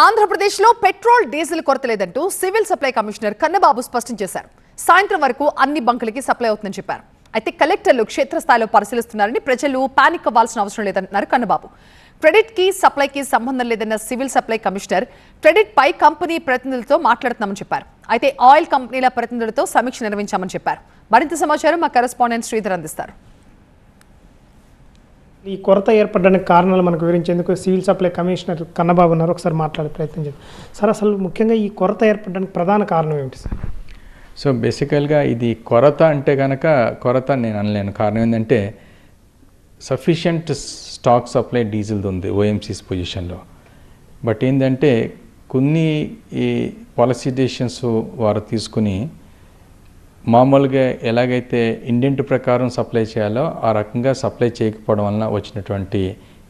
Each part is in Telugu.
ఆంధ్రప్రదేశ్లో పెట్రోల్ డీజిల్ కొరత లేదంటూ సివిల్ సప్లై కమిషనర్ కన్నబాబు స్పష్టం చేశారు. సాయంత్రం వరకు అన్ని బంకులకి సప్లై అవుతుందని చెప్పారు. అయితే కలెక్టర్లు క్షేత్రస్థాయిలో పరిశీలిస్తున్నారని, ప్రజలు పానిక్ అవ్వాల్సిన అవసరం లేదన్నారు కన్నబాబు. క్రెడిట్ కి సప్లైకి సంబంధం లేదన్న సివిల్ సప్లై కమిషనర్ క్రెడిట్ పై కంపెనీ ప్రతినిధులతో మాట్లాడుతున్నామని చెప్పారు. అయితే ఆయిల్ కంపెనీల ప్రతినిధులతో సమీక్ష నిర్వహించామని చెప్పారు. మరింత సమాచారం మా కరెస్పాండెంట్ శ్రీధర్ అందిస్తారు. ఈ కొరత ఏర్పడడానికి కారణాలు మనకు వివరించేందుకు సివిల్ సప్లై కమిషనర్ కన్నబాబు ఉన్నారు. ఒకసారి మాట్లాడే ప్రయత్నం చేద్దాం సార్. అసలు ముఖ్యంగా ఈ కొరత ఏర్పడడానికి ప్రధాన కారణం ఏమిటి సార్? సో బేసికల్గా ఇది కొరత అంటే కనుక కొరత నేను అనలేను. కారణం ఏంటంటే సఫిషియంట్ స్టాక్ సప్లై డీజిల్ది ఉంది ఓఎంసీస్ పొజిషన్లో. బట్ ఏంటంటే కొన్ని ఈ పాలసీ డెసిషన్స్ వారు తీసుకుని మామూలుగా ఎలాగైతే ఇండెంట్ ప్రకారం సప్లై చేయాలో ఆ రకంగా సప్లై చేయకపోవడం వలన వచ్చినటువంటి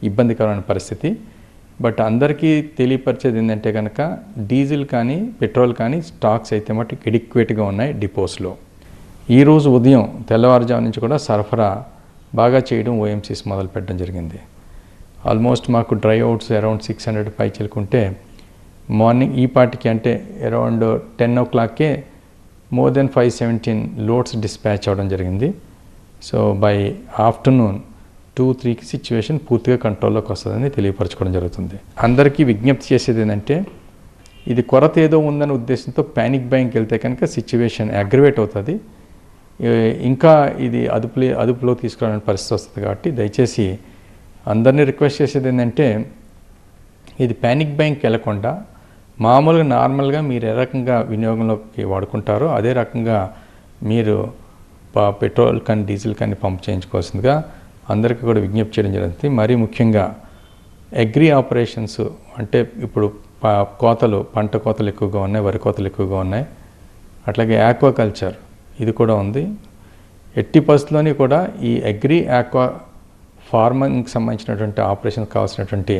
ఇబ్బందికరమైన పరిస్థితి. బట్ అందరికీ తెలియపరిచేది ఏంటంటే కనుక డీజిల్ కానీ పెట్రోల్ కానీ స్టాక్స్ అయితే మటుకు ఎడిక్వేట్గా ఉన్నాయి డిపోస్లో. ఈరోజు ఉదయం తెల్లవారుజాము నుంచి కూడా సరఫరా బాగా చేయడం ఓఎంసీస్ మొదలు పెట్టడం జరిగింది. ఆల్మోస్ట్ మాకు డ్రై అవుట్స్ అరౌండ్ 600 పైచిలుకుంటే మార్నింగ్ ఈ పాటికి అంటే around 10 o'clock more than 517 loads dispatch అవ్వడం జరిగింది. సో బై ఆఫ్టర్నూన్ 2-3కి సిచ్యువేషన్ పూర్తిగా కంట్రోల్లోకి వస్తుందని తెలియపరచుకోవడం జరుగుతుంది. అందరికీ విజ్ఞప్తి చేసేది ఏంటంటే ఇది కొరత ఏదో ఉందనే ఉద్దేశంతో ప్యానిక్ బయింగ్కి వెళ్తే కనుక సిచ్యువేషన్ అగ్రివేట్ అవుతుంది, ఇంకా ఇది అదుపులో తీసుకురావడానికి పరిస్థితి వస్తుంది. కాబట్టి దయచేసి అందరినీ రిక్వెస్ట్ చేసేది ఏంటంటే ఇది ప్యానిక్ బయింగ్కి వెళ్లకుండా మామూలుగా నార్మల్గా మీరు ఏ రకంగా వినియోగంలోకి వాడుకుంటారో అదే రకంగా మీరు పెట్రోల్ కానీ డీజిల్ కానీ పంప్ చేయించుకోవాల్సిందిగా అందరికీ కూడా విజ్ఞప్తి చేయడం జరుగుతుంది. మరీ ముఖ్యంగా అగ్రి ఆపరేషన్స్ అంటే ఇప్పుడు పంట కోతలు ఎక్కువగా ఉన్నాయి, వరి కోతలు ఎక్కువగా ఉన్నాయి. అట్లాగే ఆక్వాకల్చర్ ఇది కూడా ఉంది. ఎట్టి పరిస్థితుల్లోని కూడా ఈ అగ్రి ఆక్వా ఫార్మింగ్కి సంబంధించినటువంటి ఆపరేషన్స్ కావాల్సినటువంటి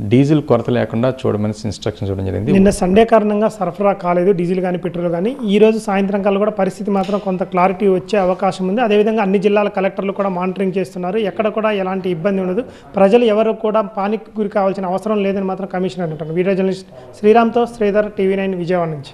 డీజిల్ కొరత లేకుండా చూడమని ఇన్స్ట్రక్షన్స్ ఇవ్వడం జరిగింది. నిన్న సండే కారణంగా సరఫరా కాలేదు డీజిల్ కానీ పెట్రోల్ కానీ. ఈరోజు సాయంత్రం కల్లా కూడా పరిస్థితి మాత్రం కొంత క్లారిటీ వచ్చే అవకాశం ఉంది. అదేవిధంగా అన్ని జిల్లాల కలెక్టర్లు కూడా మానిటరింగ్ చేస్తున్నారు. ఎక్కడ కూడా ఎలాంటి ఇబ్బంది ఉండదు, ప్రజలు ఎవరు కూడా పానిక్ గురి కావాల్సిన అవసరం లేదని మాత్రం కమిషనర్ అంటారు. వీడియో జర్నలిస్ట్ శ్రీరామ్తో శ్రీధర్, TV9 విజయవాడ నుంచి.